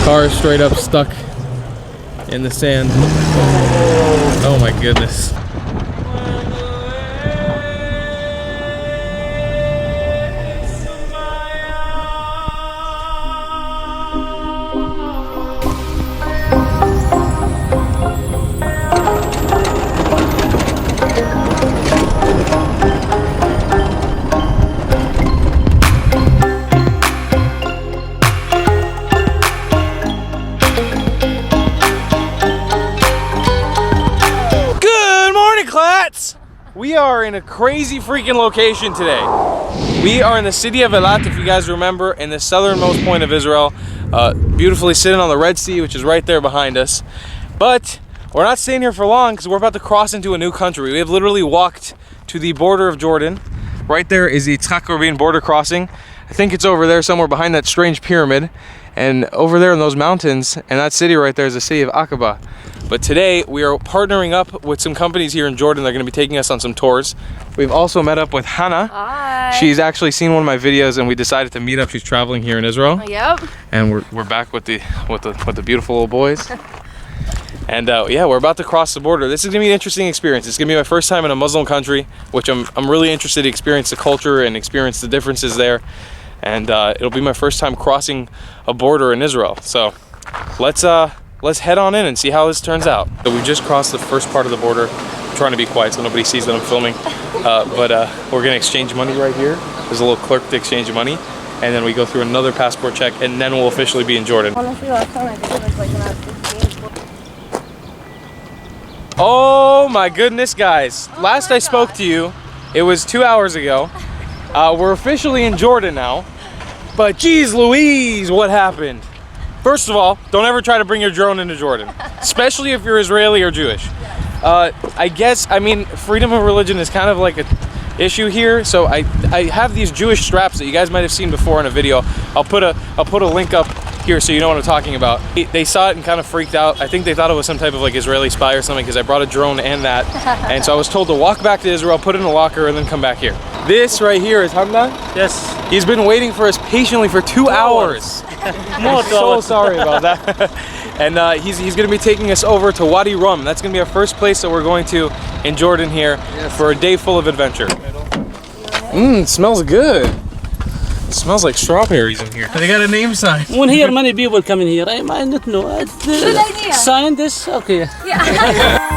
Car is straight up stuck in the sand. Oh my goodness. We are in a crazy freaking location today. We are in the city of CLATT, if you guys remember, in the southernmost point of Israel, beautifully sitting on the Red Sea, which is right there behind us. But we're not staying here for long because we're about to cross into a new country. We have literally walked to the border of Jordan. Right there is the CLATT border crossing. I think it's over there somewhere behind that strange pyramid. And over there in those mountains, and that city right there is the city of Aqaba. But today we are partnering up with some companies here in Jordan. They're going to be taking us on some tours. We've also met up with Hannah. Hi. She's actually seen one of my videos, and we decided to meet up. She's traveling here in Israel. Yep. And we're back with the beautiful little boys. And yeah, we're about to cross the border. This is gonna be an interesting experience. It's gonna be my first time in a Muslim country, which I'm really interested to experience the culture and experience the differences there. And it'll be my first time crossing a border in Israel. So let's head on in and see how this turns out. So we just crossed the first part of the border. I'm trying to be quiet so nobody sees that I'm filming. But we're gonna exchange money right here. There's a little clerk to exchange money. And then we go through another passport check, and then we'll officially be in Jordan. Oh my goodness, guys. Last I spoke to you, it was 2 hours ago. We're officially in Jordan now, but geez Louise, what happened? First of all, don't ever try to bring your drone into Jordan, especially if you're Israeli or Jewish. I mean, freedom of religion is kind of like an issue here, so I have these Jewish straps that you guys might have seen before in a video. I'll put a link up here so you know what I'm talking about. They saw it and kind of freaked out. I think they thought it was some type of like Israeli spy or something because I brought a drone and that. And so I was told to walk back to Israel, put it in a locker, and then come back here. This right here is Hamdan. Yes. He's been waiting for us patiently for 2 hours. I'm so sorry about that. And he's going to be taking us over to Wadi Rum. That's going to be our first place that we're going to in Jordan here for a day full of adventure. It smells good. It smells like strawberries in here. They got a name sign. When here many people come in here, I might not know. Good idea. Sign this? Okay. Yeah.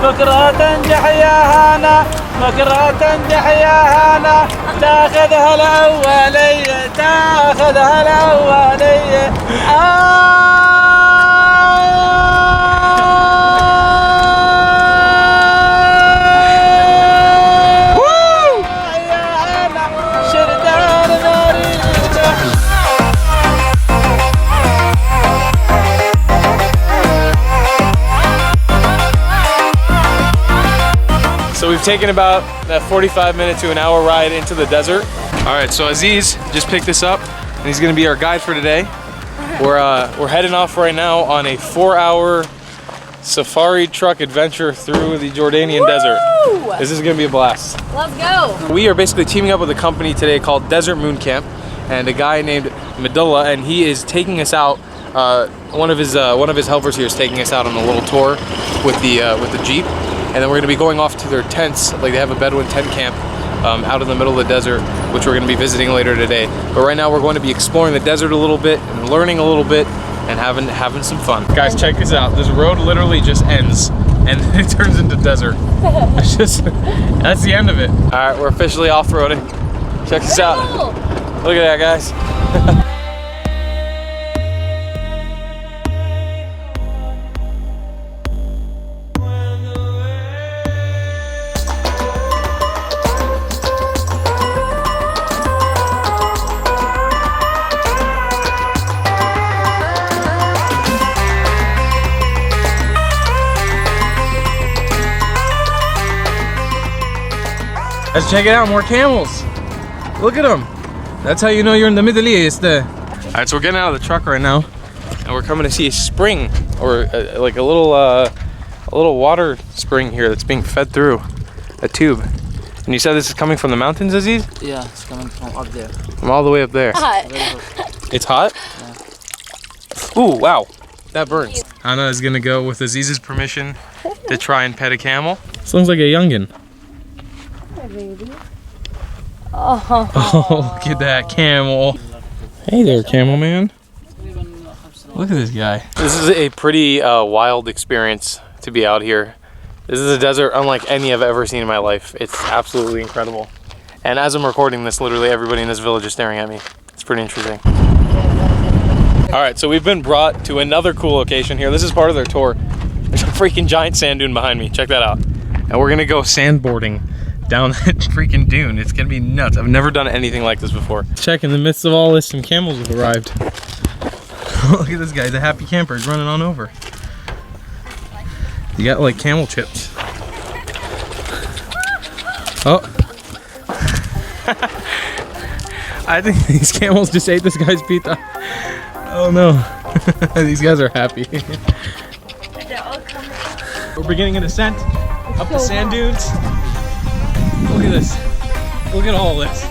بكرة تنجح يا هانا بكرة تنجح يا هانا تاخذها الأولية تاخذها الأولية So we've taken about a 45-minute to an hour ride into the desert. All right, so Aziz just picked this up, and he's gonna be our guide for today. We're heading off right now on a 4-hour safari truck adventure through the Jordanian desert. This is gonna be a blast. Let's go. We are basically teaming up with a company today called Desert Moon Camp, and a guy named Medulla, and he is taking us out. One of his helpers here is taking us out on a little tour with the Jeep. And then we're going to be going off to their tents, like they have a Bedouin tent camp out in the middle of the desert, which we're going to be visiting later today. But right now we're going to be exploring the desert a little bit and learning a little bit and having some fun. Guys, check this out. This road literally just ends and it turns into desert. It's just, that's the end of it. All right, we're officially off-roading. Check this out. Look at that, guys. Let's check it out, more camels. Look at them. That's how you know you're in the Middle East. All right, so we're getting out of the truck right now, and we're coming to see a spring, or like a little a little water spring here that's being fed through a tube. And you said this is coming from the mountains, Aziz? Yeah, it's coming from up there. From all the way up there. It's hot? Yeah. Ooh, wow. That burns. Anna is gonna go with Aziz's permission to try and pet a camel. This looks like a youngin. Oh, look at that camel. Hey there, camel man. Look at this guy. This is a pretty wild experience to be out here. This is a desert unlike any I've ever seen in my life. It's absolutely incredible. And as I'm recording this, literally everybody in this village is staring at me. It's pretty interesting. All right, so we've been brought to another cool location here. This is part of their tour. There's a freaking giant sand dune behind me. Check that out. And we're gonna go sandboarding down that freaking dune. It's gonna be nuts. I've never done anything like this before. Check, in the midst of all this, some camels have arrived. Look at this guy, the happy camper is running on over. You got like camel chips. Oh. I think these camels just ate this guy's pizza. Oh no. These guys are happy. We're beginning an ascent up the sand dunes. Look at this. Look at all this.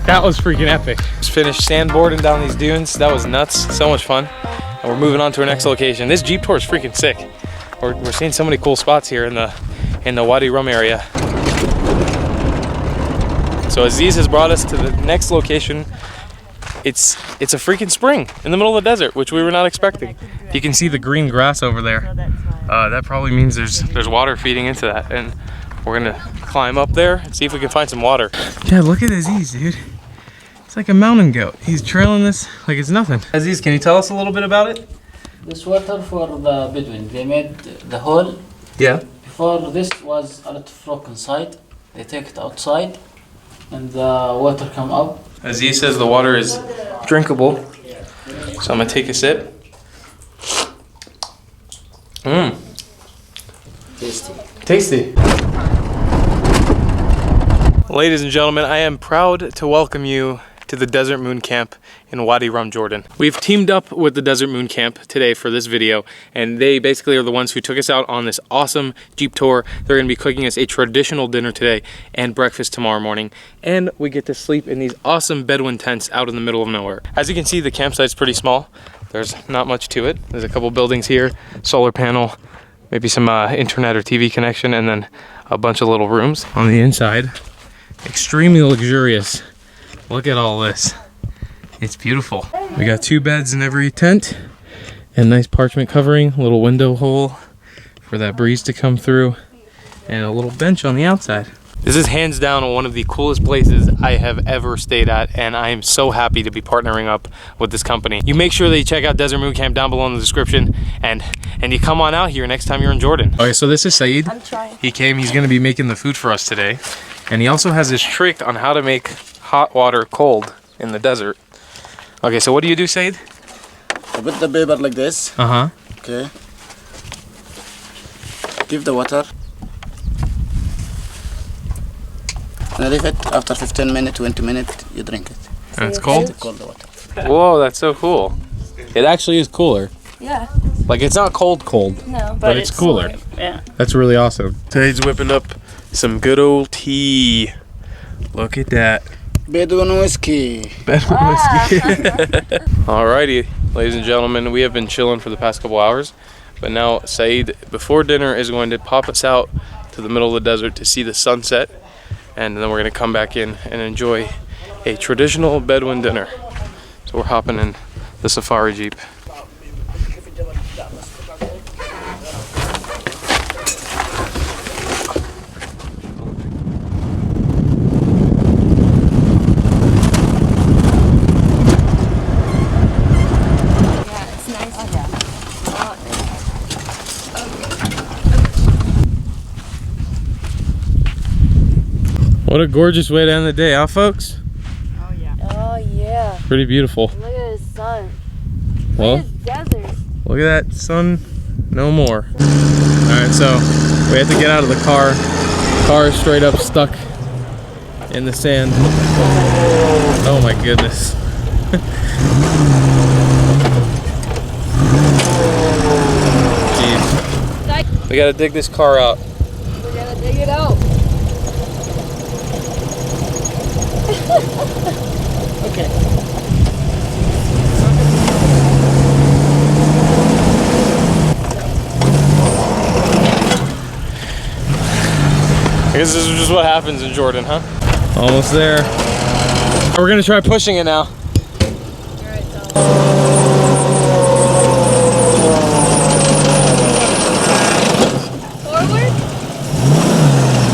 That was freaking epic. Just finished sandboarding down these dunes. That was nuts. So much fun. And we're moving on to our next location. This Jeep tour is freaking sick. We're seeing so many cool spots here in the Wadi Rum area. So Aziz has brought us to the next location. It's a freaking spring in the middle of the desert, which we were not expecting. You can see the green grass over there. That probably means there's water feeding into that. And we're gonna climb up there and see if we can find some water. Yeah, look at Aziz, dude. It's like a mountain goat. He's trailing this like it's nothing. Aziz, can you tell us a little bit about it? This water for the Bedouin. They made the hole. Yeah. Before this was a lot of rock inside. They take it outside and the water come up. Aziz says the water is drinkable. So I'm gonna take a sip. Mmm. Tasty. Tasty. Ladies and gentlemen, I am proud to welcome you to the Desert Moon Camp in Wadi Rum, Jordan. We've teamed up with the Desert Moon Camp today for this video, and they basically are the ones who took us out on this awesome Jeep tour. They're gonna be cooking us a traditional dinner today and breakfast tomorrow morning, and we get to sleep in these awesome Bedouin tents out in the middle of nowhere. As you can see, the campsite's pretty small. There's not much to it. There's a couple buildings here, solar panel, maybe some internet or TV connection, and then a bunch of little rooms. On the inside, extremely luxurious. Look at all this. It's beautiful. We got 2 beds in every tent and nice parchment covering, a little window hole for that breeze to come through, and a little bench on the outside. This is hands down one of the coolest places I have ever stayed at, and I am so happy to be partnering up with this company. You make sure that you check out Desert Moon Camp down below in the description, and you come on out here next time you're in Jordan. Okay, so this is Saeed. I'm trying. He came, he's gonna be making the food for us today. And he also has this trick on how to make hot water cold in the desert. Okay, so what do you do, Saeed? I put the paper like this. Uh-huh. Okay. Give the water. And leave it. After 15 minutes, 20 minutes, you drink it. And it's cold? Cold the water. Whoa, that's so cool. It actually is cooler. Yeah. Like, it's not cold, No, but it's cooler. Yeah. That's really awesome. Saeed's whipping up some good old tea. Look at that. Bedouin whiskey. Bedouin whiskey. Alrighty, ladies and gentlemen, we have been chilling for the past couple hours, but now Saeed, before dinner, is going to pop us out to the middle of the desert to see the sunset, and then we're going to come back in and enjoy a traditional Bedouin dinner. So we're hopping in the safari Jeep. What a gorgeous way to end the day, huh, folks? Oh yeah. Pretty beautiful. Look at the sun. Well, Look at this desert. look at that sun. No more. Alright, so we have to get out of the car. Car is straight up stuck in the sand. Oh my goodness. Jeez. We gotta dig this car out. We're gonna dig it out. Okay. I guess this is just what happens in Jordan, huh? Almost there. We're gonna try pushing it now. Forward.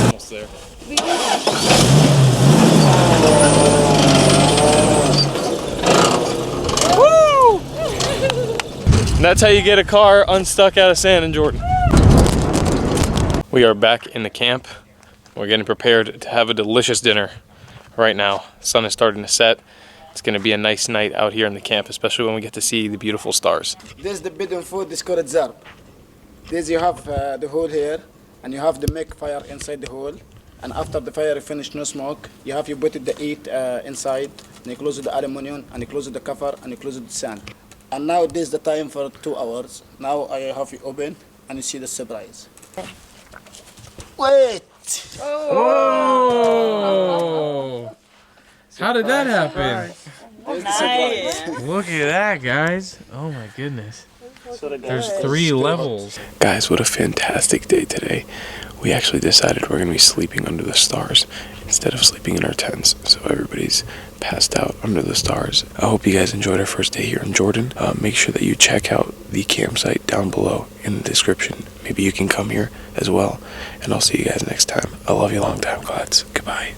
Almost there. Woo! And that's how you get a car unstuck out of sand in Jordan. We are back in the camp. We're getting prepared to have a delicious dinner right now. The sun is starting to set. It's gonna be a nice night out here in the camp, especially when we get to see the beautiful stars. This is the Bedouin food. This called zarb. This you have the hole here, and you have to make fire inside the hole. And after the fire finish, no smoke. You have you put the eat inside, and you close the aluminum, and you close the cover, and you close the sand. And now this is the time for 2 hours. Now I have you open, and you see the surprise. Wait. Oh! How did that happen? Nice. Look at that, guys. Oh my goodness. There's 3 levels. Guys, what a fantastic day today. We actually decided we're going to be sleeping under the stars instead of sleeping in our tents. So everybody's passed out under the stars. I hope you guys enjoyed our first day here in Jordan. Make sure that you check out the campsite down below in the description. Maybe you can come here as well. And I'll see you guys next time. I love you long time, CLATTs. Goodbye.